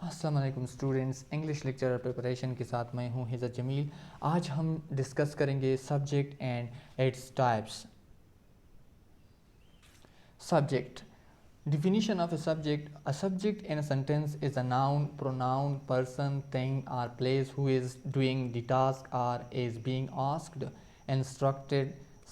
अस्सलाम वालेकुम students, English lecturer preparation के साथ मैं हूं हिज़्ज़त जमील। आज हम डिस्कस करेंगे subject and its types. Subject. Definition of a subject. A subject in a sentence is a noun, pronoun, person, thing or place who is doing the task or is being asked, instructed,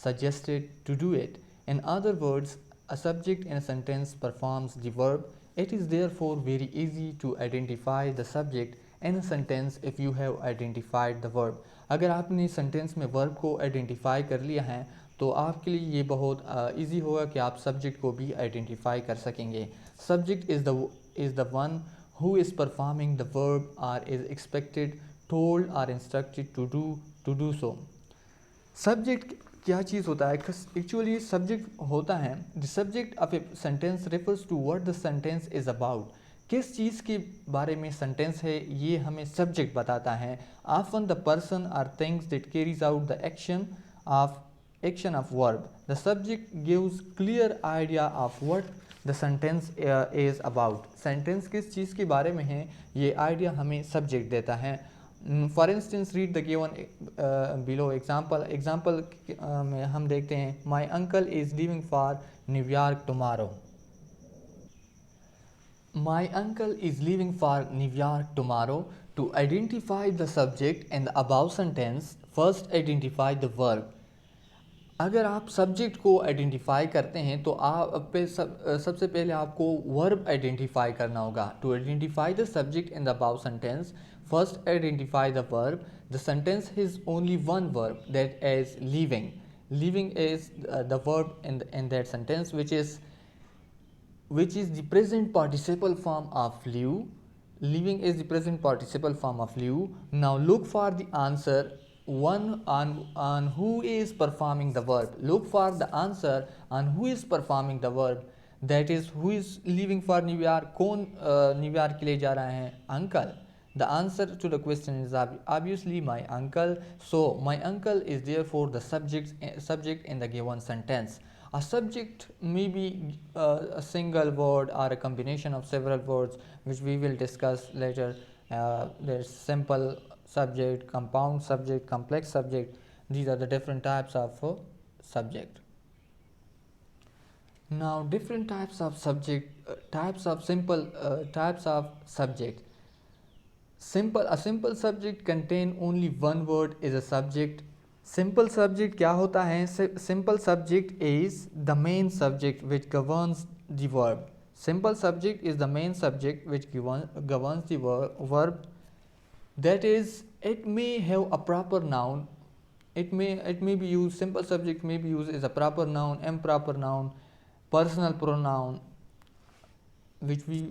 suggested to do it. In other words, a subject in a sentence performs the verb. It is therefore very easy to identify the subject in a sentence if you have identified the verb. अगर आपने sentence में verb को identify कर लिया है तो आपके लिए ये बहुत इजी होगा कि आप सब्जेक्ट को भी आइडेंटिफाई कर सकेंगे। Subject is the one who is performing the verb or is expected, told or instructed to do so. Subject क्या चीज़ होता है? एक्चुअली सब्जेक्ट होता है the subject of a sentence refers to what the sentence is about. किस चीज़ के बारे में सेंटेंस है ये हमें सब्जेक्ट बताता है। Often the person or things that carries out the action of verb. The subject gives clear idea of what the sentence is about. Sentence किस चीज़ के बारे में है ये आइडिया हमें सब्जेक्ट देता है। For instance, read the given below example. Example में हम देखते हैं My uncle is leaving for New York tomorrow. My uncle is leaving for New York tomorrow. To identify the subject in the above sentence, first identify the verb. अगर आप subject को identify करते हैं तो सबसे पहले आपको वर्ब आइडेंटिफाई करना होगा। To identify the subject in the above sentence, first identify the verb. The sentence has only one verb that is living. Living is the verb in that sentence which is the present participle form of live. Living is the present participle form of live. Now look for the answer on who is performing the verb. Look for the answer on who is performing the verb. That is, who is leaving for New York? कौन new York के लिए जा रहा है? Uncle. The answer to the question is obviously my uncle. So my uncle is therefore the subject in the given sentence. A subject may be a single word or a combination of several words, which we will discuss later. There's simple subject, compound subject, complex subject. These are the different types of subject. Now different types of subject, types of subject. A simple subject contain only one word is a subject. Simple subject क्या होता है? Simple subject is the main subject which governs the verb. Simple subject is the main subject which governs the verb. That is, it may have a proper noun. It may be used. Simple subject may be used as a proper noun, improper noun, personal pronoun, which we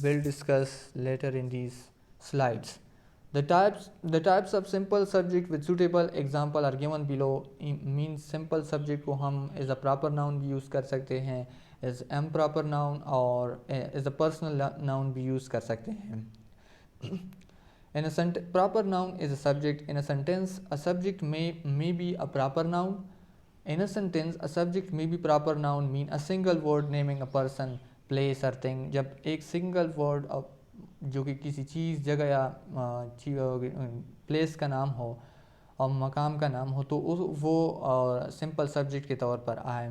will discuss later in these slides. The types of simple subject with suitable example are given below. Means simple subject को हम as a proper noun भी use कर सकते हैं, as improper noun और as a personal noun भी use कर सकते हैं. In a proper noun is a subject. In a sentence, a subject may be a proper noun. In a sentence, a subject may be proper noun mean a single word naming a person, place or thing. जब एक single word जो कि किसी चीज़, जगह या place का नाम हो और मकाम का नाम हो तो वो सिंपल सब्जेक्ट के तौर पर आए।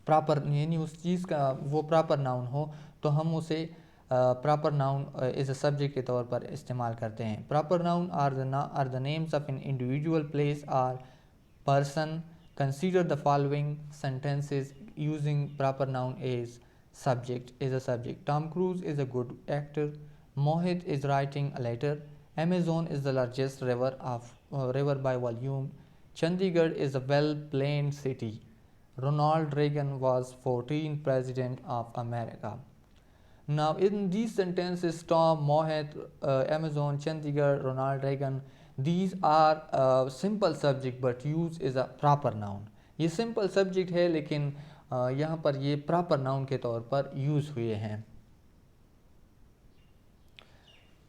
प्रॉपर यानी उस चीज़ का वो प्रॉपर नाउन हो तो हम उसे proper noun as a subject के तौर पर इस्तेमाल करते हैं। Proper noun are the names of an individual, place or person. Consider the following sentences using proper noun as subject is a subject. Tom Cruise is a good actor. Mohit is writing a letter. Amazon is the largest river by volume. Chandigarh is a well-planned city. Ronald Reagan was 14th president of America. Now in these sentences, Tom, Mohit, Amazon, Chandigarh, Ronald Reagan, these are simple subject but used as a proper noun. ये simple subject है लेकिन यहाँ पर ये proper noun के तौर पर use हुए हैं।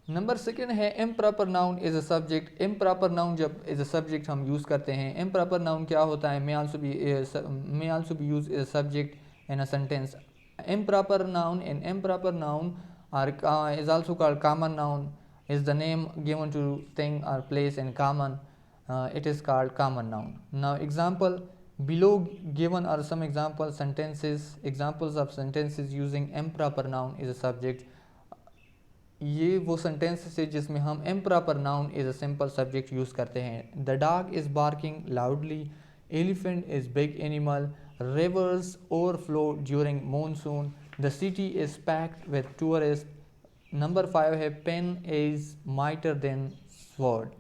नंबर सेकंड है improper noun is a subject. Improper noun जब इज अ सब्जेक्ट हम यूज़ करते हैं, इम्प्रॉपर नाउन क्या होता है? May also be use as a subject in a sentence. Improper noun. In improper noun, or is also called common noun, is the name given to thing or place in common. It is called common noun. Now example below given are some example sentences. Examples of sentences using improper noun is a subject. ये वो sentences है जिसमें हम improper noun is a simple subject use करते हैं. The dog is barking loudly. Elephant is big animal. Rivers overflow during monsoon. The city is packed with tourists. Number 5 है pen is mightier than sword.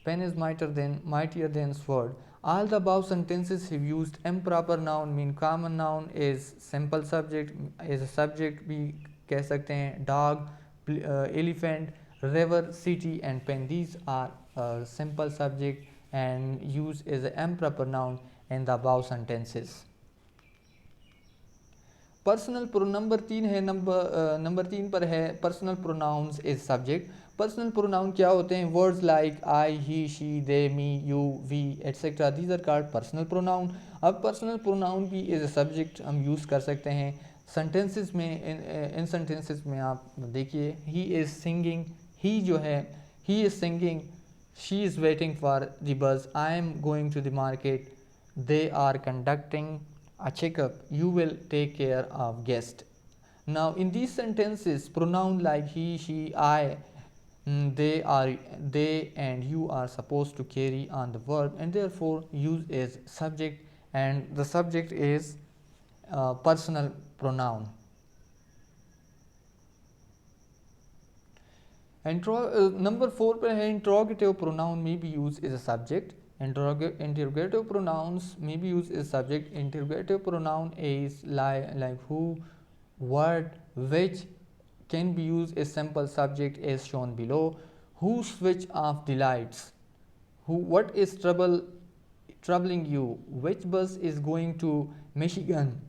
Pen is mightier than sword. All the above sentences have used improper noun. Mean common noun is simple subject, is a subject भी कह सकते हैं. Dog, elephant, river, city and pen, these are simple subject and used as an improper noun in the above sentences. Personal number 3 है. Number 3 पर है personal pronouns is subject. Personal pronoun क्या होते हैं? Words like I, he, she, they, me, you, we etcetera, these are called personal pronoun. अब personal pronoun भी as a subject हम use कर सकते हैं सेंटेंसेस में. इन सेंटेंसेस में आप देखिए, ही इज़ सिंगिंग, ही जो है he is singing, she is waiting for the bus, I am going to the market, they are conducting a checkup, you will take care of guest. Now in these sentences pronoun like he, she, I, they and you are supposed to carry on the verb and therefore use as subject, and the subject is personal pronoun. Number 4 पर है interrogative pronoun may be used as a subject. Interrogative pronouns may be used as subject. Interrogative pronoun is like who, what, which can be used as simple subject as shown below. Who switch off the lights? Who, what is troubling you? Which bus is going to Michigan?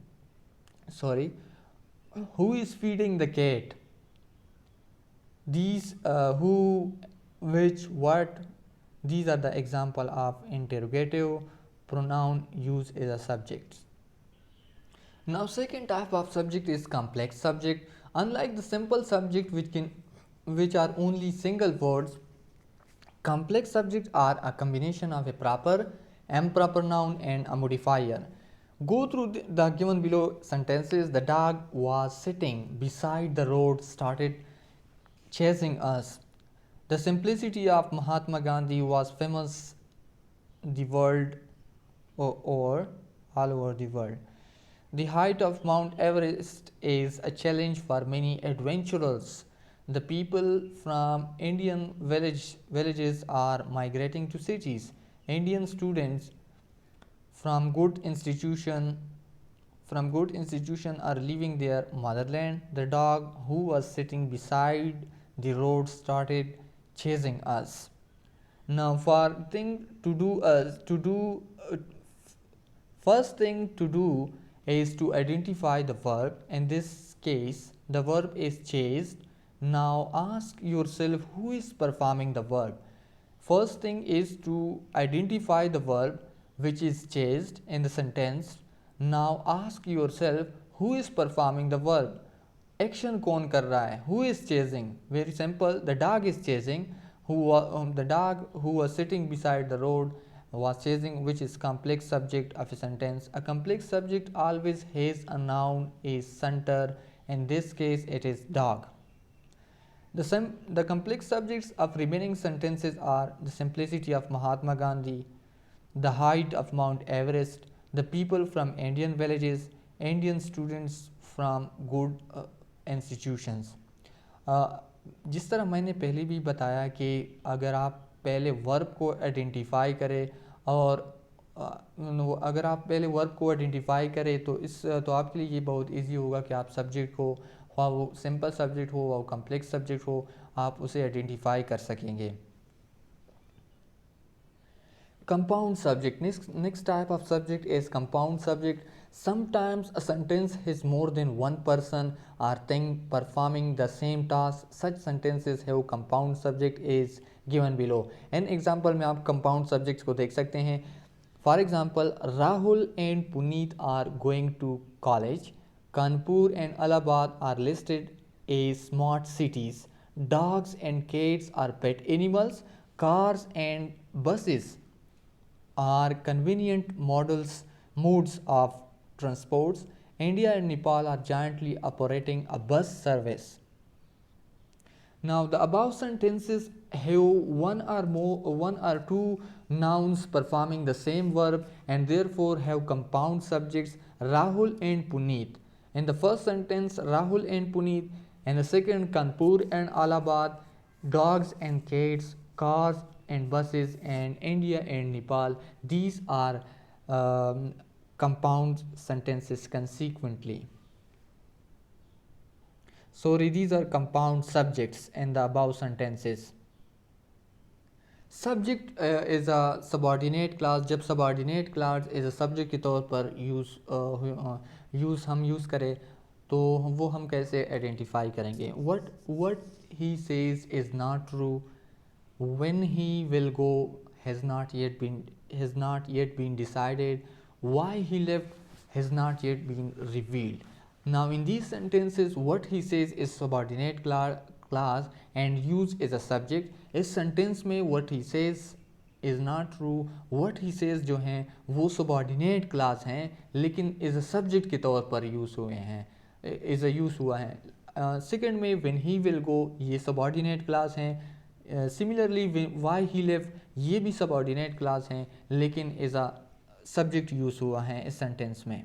Sorry. Who is feeding the cat? These who, which, what, these are the example of interrogative pronoun used as a subject. Now second type of subject is complex subject. Unlike the simple subject which are only single words, complex subjects are a combination of a proper, improper noun and a modifier. Go through the given below sentences. The dog was sitting beside the road, started chasing us. The simplicity of Mahatma Gandhi was famous the world or all over the world. The height of Mount Everest is a challenge for many adventurers. The people from Indian villages are migrating to cities. Indian students from good institution are leaving their motherland. The dog who was sitting beside the road started chasing us. Now first thing to do is to identify the verb. In this case the verb is chased. Now ask yourself who is performing the verb. First thing is to identify the verb which is chased in the sentence. Now ask yourself who is performing the verb. Action कौन कर रहा है? Who is chasing? Very simple. The dog is chasing. The dog who was sitting beside the road was chasing, which is complex subject of a sentence. A complex subject always has a noun is center. In this case, it is dog. The complex subjects of remaining sentences are the simplicity of Mahatma Gandhi, the height of Mount Everest, the people from Indian villages, Indian students from good institutions. जिस तरह मैंने पहले भी बताया कि अगर आप पहले वर्ब को आइडेंटिफाई करें और अगर आप पहले वर्ब को आइडेंटिफाई करें तो आपके लिए ये बहुत इजी होगा कि आप सब्जेक्ट को, हाँ वो सिंपल सब्जेक्ट हो वो कम्प्लेक्स सब्जेक्ट हो, आप उसे आइडेंटिफाई कर सकेंगे. Compound subject. Next type of subject is compound subject. Sometimes a sentence has more than one person or thing performing the same task. Such sentences have compound subject is given below. An example में आप compound subjects को देख सकते हैं. For example, Rahul and Puneet are going to college. Kanpur and Allahabad are listed as smart cities. Dogs and cats are pet animals. Cars and buses are convenient modes of transports. India and Nepal are jointly operating a bus service. Now, the above sentences have one or two nouns performing the same verb and therefore have compound subjects Rahul and Puneet. In the first sentence, Rahul and Puneet, and the second, Kanpur and Allahabad, dogs and cats, cars and buses, and India and Nepal. These are compound sentences consequently. So these are compound subjects in the above sentences. Subject is a subordinate class. जब subordinate class is a subject के तौर पर हम use करें तो वो हम कैसे आइडेंटिफाई करेंगे. What he says is not true. When he will go has not yet been decided. Why he left has not yet been revealed. Now in these sentences what he says is subordinate class and use is a subject. इस sentence में what he says is not true. what he says जो हैं वो subordinate class हैं लेकिन is a subject के तौर पर use हुए हैं, is a use हुआ है. Second में when he will go ये subordinate class हैं. Similarly why he left ये भी subordinate class हैं लेकिन is a subject use हुआ है इस sentence में.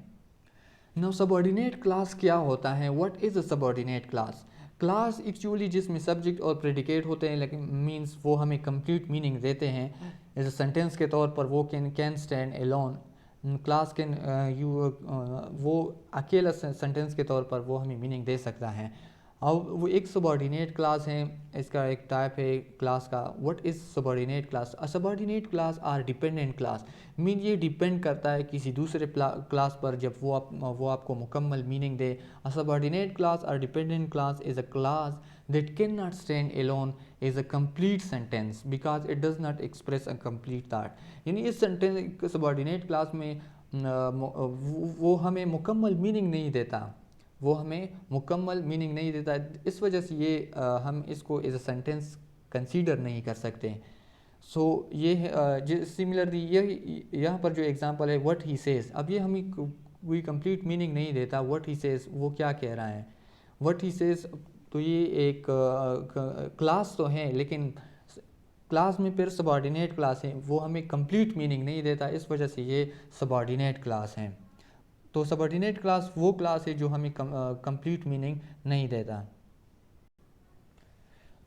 नाउ सबॉर्डिनेट क्लास क्या होता है. What is a subordinate class. Class actually जिसमें सब्जेक्ट और प्रेडिकेट होते हैं लेकिन मीन्स वो हमें कंप्लीट मीनिंग देते हैं. एज अ सेंटेंस के तौर पर वो can stand alone. Clause can वो अकेला सेंटेंस के तौर पर वो हमें मीनिंग दे सकता है. अब वो एक सबॉर्डिनेट क्लास है. इसका एक टाइप है क्लास का. What is subordinate clause. A subordinate clause or dependent clause. Mean ये डिपेंड करता है किसी दूसरे क्लास पर जब वो आपको मुकम्मल मीनिंग दे. A subordinate clause or dependent clause is a clause that can not stand alone is a complete sentence because it does not express a complete thought. यानी इस सेंटेंस सबॉर्डिनेट क्लास में वो हमें मुकम्मल मीनिंग नहीं देता. इस वजह से ये हम इसको एज अ सेंटेंस कंसीडर नहीं कर सकते. सो ये सिमिलरली ये यहाँ पर जो एग्जांपल है व्हाट ही सेज. अब ये हमें कोई कंप्लीट मीनिंग नहीं देता. व्हाट ही सेज वो क्या कह रहा है. व्हाट ही सेज तो ये एक क्लास तो है लेकिन क्लास में फिर सबॉर्डिनेट क्लास है वो हमें कंप्लीट मीनिंग नहीं देता. इस वजह से ये सबॉर्डिनेट क्लास हैं. तो सबॉर्डिनेट क्लास वो क्लास है जो हमें कंप्लीट मीनिंग नहीं देता.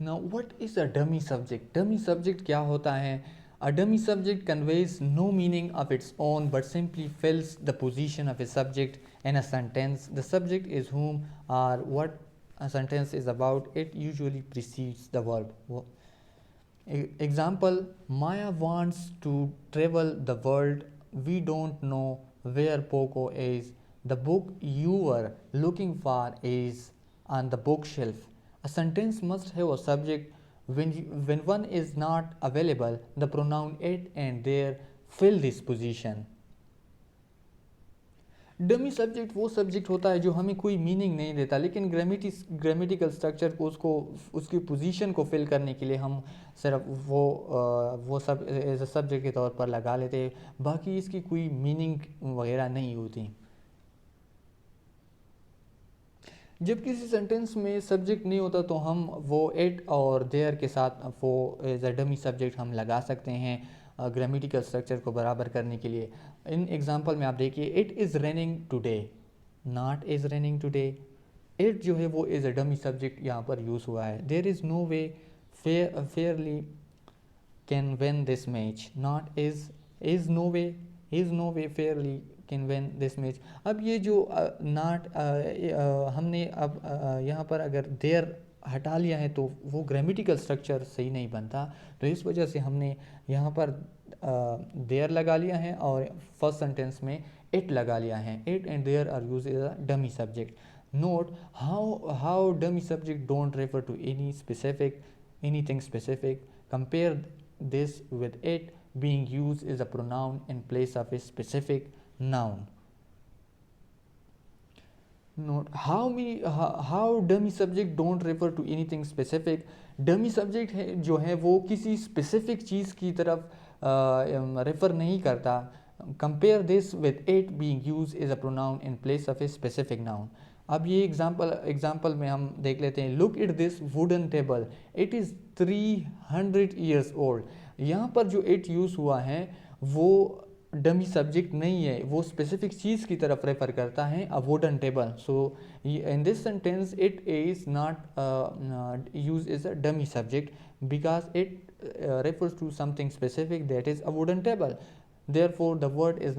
Now what is a dummy subject. Dummy subject क्या होता है. A dummy subject conveys no meaning of its own but simply fills the position of a subject in a sentence. The subject is whom or what a sentence is about. It usually precedes the verb. Example, Maya wants to travel the world. We don't know where Poco is. The book you were looking for is on the bookshelf. A sentence must have a subject. When one is not available, the pronoun it and there fill this position. Dummy subject वो subject होता है जो हमें कोई meaning नहीं देता लेकिन grammatical structure को उसकी पोजीशन को फिल करने के लिए हम सिर्फ वो सब एज अ सब्जेक्ट के तौर पर लगा लेते हैं. बाकी इसकी कोई मीनिंग वगैरह नहीं होती. जब किसी सेंटेंस में सब्जेक्ट नहीं होता तो हम वो इट और देयर के साथ वो एज अ डमी सब्जेक्ट हम लगा सकते हैं ग्रामेटिकल स्ट्रक्चर को बराबर करने के लिए. इन एग्जांपल में आप देखिए it is raining today. Not is raining today. It जो है वो इज़ अ डमी सब्जेक्ट यहाँ पर यूज़ हुआ है. There is no way fairly can win this match. Not is no way fairly can win this match. अब ये जो नॉट हमने अब यहाँ पर अगर देयर हटा लिया है तो वो ग्रामेटिकल स्ट्रक्चर सही नहीं बनता. तो इस वजह से हमने यहाँ पर देयर लगा लिया है और फर्स्ट सेंटेंस में इट लगा लिया है. It and there are use as a dummy subject. Note how dummy subject don't refer to anything specific. Compare this with it being used as a pronoun in place of a specific noun. Note how dummy subject don't refer to anything specific. Dummy subject है जो है वो किसी specific चीज़ की तरफ refer नहीं करता. Compare this with it being used as a pronoun in place of a specific noun. अब ये एग्जाम्पल में हम देख लेते हैं. Look at this wooden table. It is 300 years old. यहाँ पर जो it यूज़ हुआ है वो डमी सब्जेक्ट नहीं है, वो स्पेसिफिक चीज़ की तरफ रेफर करता है, a wooden table. So in this sentence it is not use as a dummy subject because it refers to something specific, that is a wooden table. Therefore the word is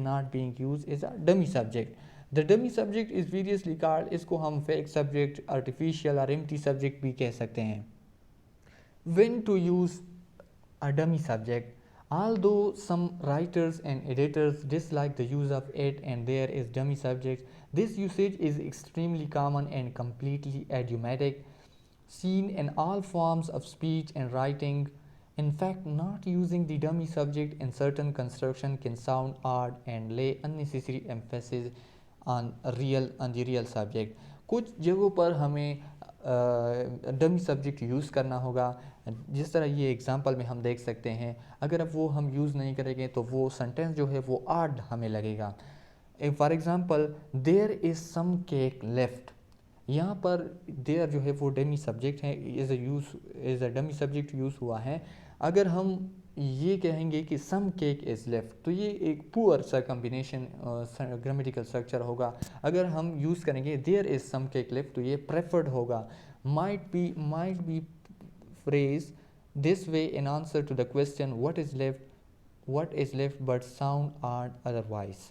not being used as a dummy subject. The dummy subject is variously called. इसको हम fake subject, artificial और empty subject भी कह सकते हैं. When to use a dummy subject? Although some writers and editors dislike the use of it and there as dummy subjects, this usage is extremely common and completely idiomatic, seen in all forms of speech and writing. In fact, not using the dummy subject in certain construction can sound odd and lay unnecessary emphasis on the real subject. कुछ जगहों पर हमें dummy subject use करना होगा. जिस तरह ये example में हम देख सकते हैं, अगर अब वो हम यूज़ नहीं करेंगे तो वो सेंटेंस जो है वो आड हमें लगेगा. For example, there is some cake left. यहाँ पर देयर जो है वो डमी सब्जेक्ट है, as a dummy subject use हुआ है. अगर हम ये कहेंगे कि सम केक इज़ लेफ्ट, तो ये एक पुअर सा कम्बिनेशन ग्रामेटिकल स्ट्रक्चर होगा. अगर हम यूज़ करेंगे there is some cake left, तो ये प्रेफर्ड होगा. Might be phrase this way in answer to the question what is left but sound odd otherwise.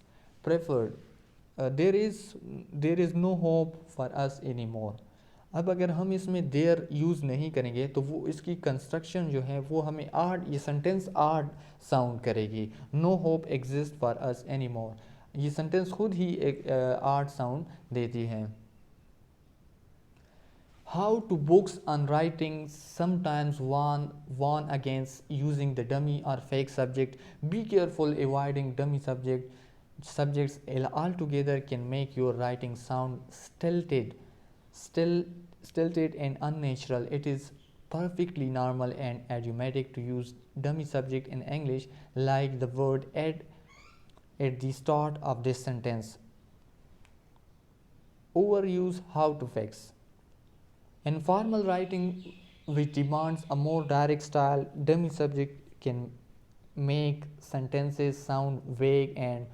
Preferred, there is no hope for us anymore. अब अगर हम इसमें there use नहीं करेंगे तो वो इसकी कंस्ट्रक्शन जो है वो हमें आड, ये सेंटेंस आड साउंड करेगी. No hope exist for us any more, ये सेंटेंस खुद ही एक आड साउंड देती है. How to books on writing sometimes warn against using the dummy or fake subject. Be careful avoiding dummy subjects altogether can make your writing sound stilted and unnatural. It is perfectly normal and idiomatic to use dummy subject in English, like the word at the start of this sentence. Overuse. How to fix. In formal writing, which demands a more direct style, dummy subject can make sentences sound vague and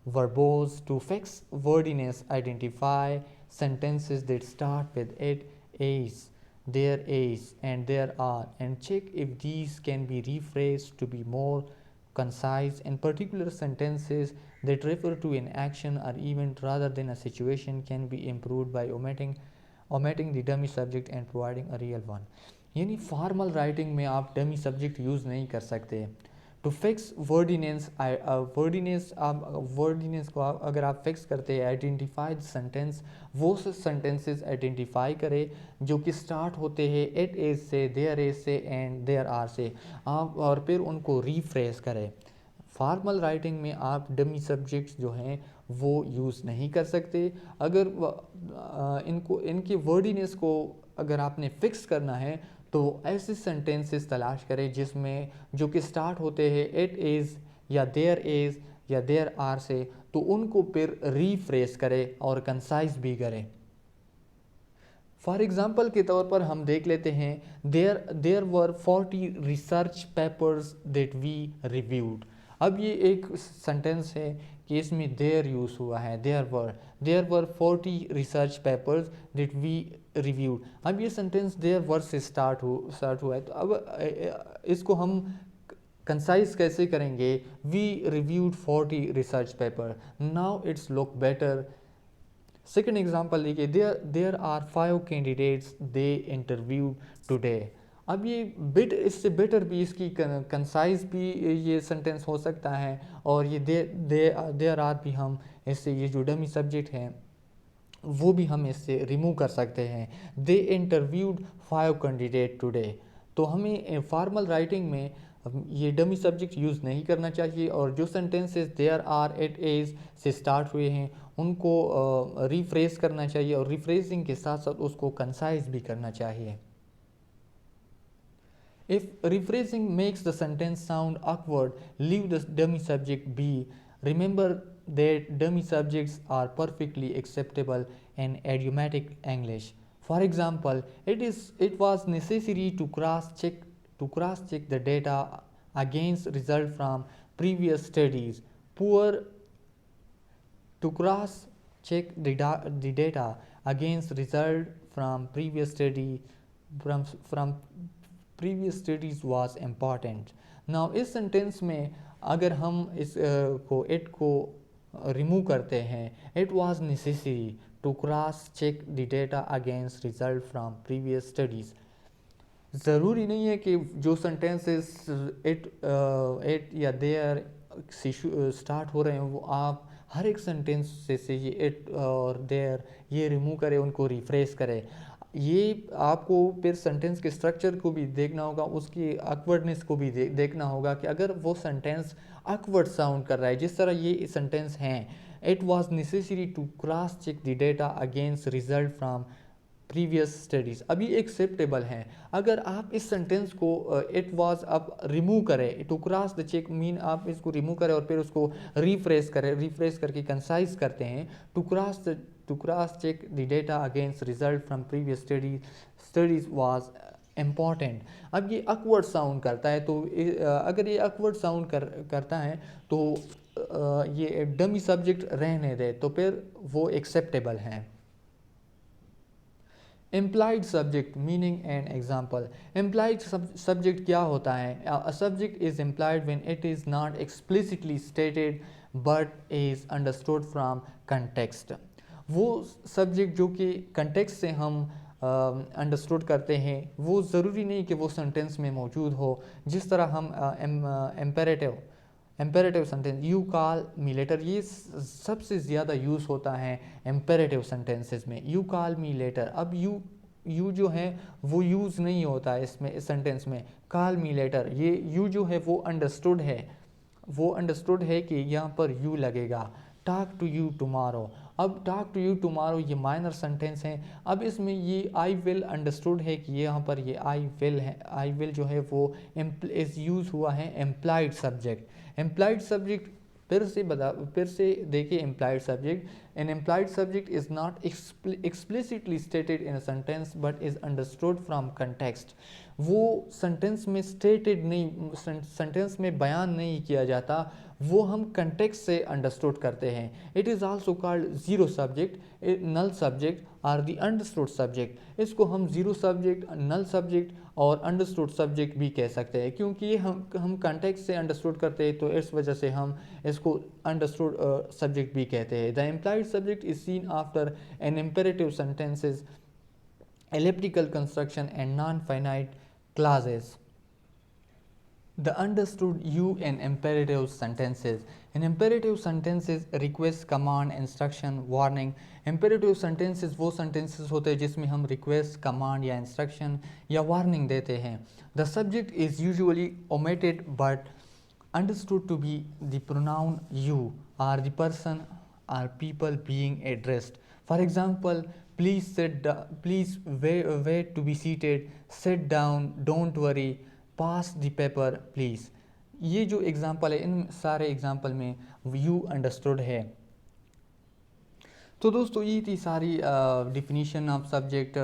verbose. To fix wordiness, identify sentences that start with it, is, and there are, and check if these can be rephrased to be more concise. In particular, sentences that refer to an action or event rather than a situation can be improved by omitting the dummy subject and providing a real one. यानी formal writing में आप dummy subject use नहीं कर सकते. To fix वर्डिनेस को अगर आप fix करते हैं, आइडेंटिफाइड सेंटेंस, वो सेंटेंसेस आइडेंटिफाई करें जो कि स्टार्ट होते हैं इट इज़ से, देयर इज़ से एंड देयर आर से, आप और फिर उनको रीफ्रेस करें. फॉर्मल राइटिंग में आप डमी सब्जेक्ट्स जो हैं वो यूज़ नहीं कर सकते. अगर इनकी वर्डिनेस को अगर आपने फिक्स करना है तो ऐसे सेंटेंसेस तलाश करें जिसमें जो कि स्टार्ट होते हैं इट इज़ या देयर आर से, तो उनको फिर रीफ्रेस करें और कंसाइज भी करें. फॉर एग्ज़ाम्पल के तौर पर हम देख लेते हैं, there were 40 research papers that we reviewed. अब ये एक सेंटेंस है कि इसमें देयर यूज़ हुआ है, there were 40 research papers that we reviewed. अब ये सेंटेंस देयर वर से स्टार्ट हुआ है, तो अब इसको हम कंसाइज कैसे करेंगे? We reviewed 40 research paper, now it's look better. Second example देखिए, there are 5 candidates they interviewed today. अब ये इससे बेटर भी, इसकी कंसाइज भी ये सेंटेंस हो सकता है, और ये देयर आर भी हम इससे, ये जो डमी सब्जेक्ट है वो भी हम इससे रिमूव कर सकते हैं. दे इंटरव्यूड 5 कैंडिडेट टुडे. तो हमें फॉर्मल राइटिंग में अब ये डमी सब्जेक्ट यूज़ नहीं करना चाहिए, और जो sentences there are, it is से स्टार्ट हुए हैं उनको रिफ्रेश करना चाहिए, और रिफ्रेशिंग के साथ साथ उसको कंसाइज भी करना चाहिए। If rephrasing makes the sentence sound awkward, leave the dummy subject be. Remember that dummy subjects are perfectly acceptable in idiomatic English. For example, it was necessary to cross check the data against result from previous studies. Poor to cross check the data against result from previous study from previous studies was important. Now इस sentence में अगर हम इस को it को remove करते हैं, it was necessary to cross check the data against result from previous studies. ज़रूरी नहीं है कि जो सेंटेंसेस इट या देयर से स्टार्ट हो रहे हैं वो आप हर एक सेंटेंस से ये इट और देयर ये रिमूव करें, उनको रिफ्रेश करें। ये आपको फिर सेंटेंस के स्ट्रक्चर को भी देखना होगा, उसकी ऑकवर्डनेस को भी देखना होगा कि अगर वो सेंटेंस ऑकवर्ड साउंड कर रहा है, जिस तरह ये सेंटेंस हैं, it was necessary to cross check the data against result from previous studies, अभी एक्सेप्टेबल हैं। अगर आप इस सेंटेंस को इट वाज आप रिमूव करें, to cross the check mean आप इसको रिमूव करें और फिर उसको रिफ्रेश करें, रिफ्रेश करके कंसाइज करते हैं, to cross check the data against result from previous studies was important. अब ये अकवर्ड साउंड करता है, तो अगर ये अकवर्ड साउंड करता है तो ये डमी सब्जेक्ट रहने दे, तो फिर वो एक्सेप्टेबल हैं। Implied subject meaning and example. Implied subject क्या होता है? A subject is implied when it is not explicitly stated but is understood from context. वो subject जो कि context से हम अंडरस्टूड करते हैं, वो ज़रूरी नहीं कि वो सेंटेंस में मौजूद हो। जिस तरह हम imperative sentence, you call me later, ये सबसे ज़्यादा यूज़ होता है एम्पेरेटिव सेंटेंसेस में, यू कॉल मी लेटर। अब यू जो है वो यूज़ नहीं होता है इसमें, इस सेंटेंस में। कॉल मी लेटर, ये यू जो है वो अंडरस्टूड है कि यहाँ पर यू लगेगा। टॉक टू यू टुमारो, अब टॉक टू यू टुमारो ये माइनर सेंटेंस हैं। अब इसमें ये आई विल अंडरस्टूड है कि यहाँ पर ये आई विल है, आई विल जो है वो इस यूज़ हुआ है एम्प्लॉयड सब्जेक्ट। एम्प्लॉयड सब्जेक्ट फिर से देखिए, employed subject, an employed subject is not explicitly stated in a sentence but is understood from context. वो सेंटेंस में स्टेटेड नहीं, सेंटेंस में बयान नहीं किया जाता, वो हम कंटेक्स्ट से अंडरस्टूड करते हैं। It is also called zero subject, null subject or the understood subject. इसको हम ज़ीरो सब्जेक्ट, नल सब्जेक्ट और अंडरस्टूड सब्जेक्ट भी कह सकते हैं, क्योंकि ये हम कंटेक्स्ट से अंडरस्टूड करते हैं, तो इस वजह से हम इसको अंडरस्टूड सब्जेक्ट भी कहते हैं। The employed subject is seen after an imperative sentences, elliptical construction and non-finite clauses. The understood you in imperative sentences. In imperative sentences request, command, instruction, warning. Imperative sentences वो sentences होते हैं जिसमें हम request, command या instruction या warning देते हैं। The subject is usually omitted but understood to be the pronoun you or the person or people being addressed. For example, please wait to be seated, sit down, don't worry, pass the paper please. ये जो example है, इन सारे example में you understood है। तो दोस्तों ये थी सारी definition of subject,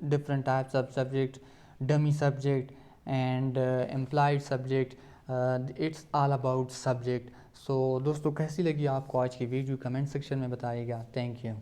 different types of subject, dummy subject and employed subject, it's all about subject. So दोस्तों कैसी लगी आपको आज की वीडियो, कमेंट सेक्शन में बताइएगा। Thank you.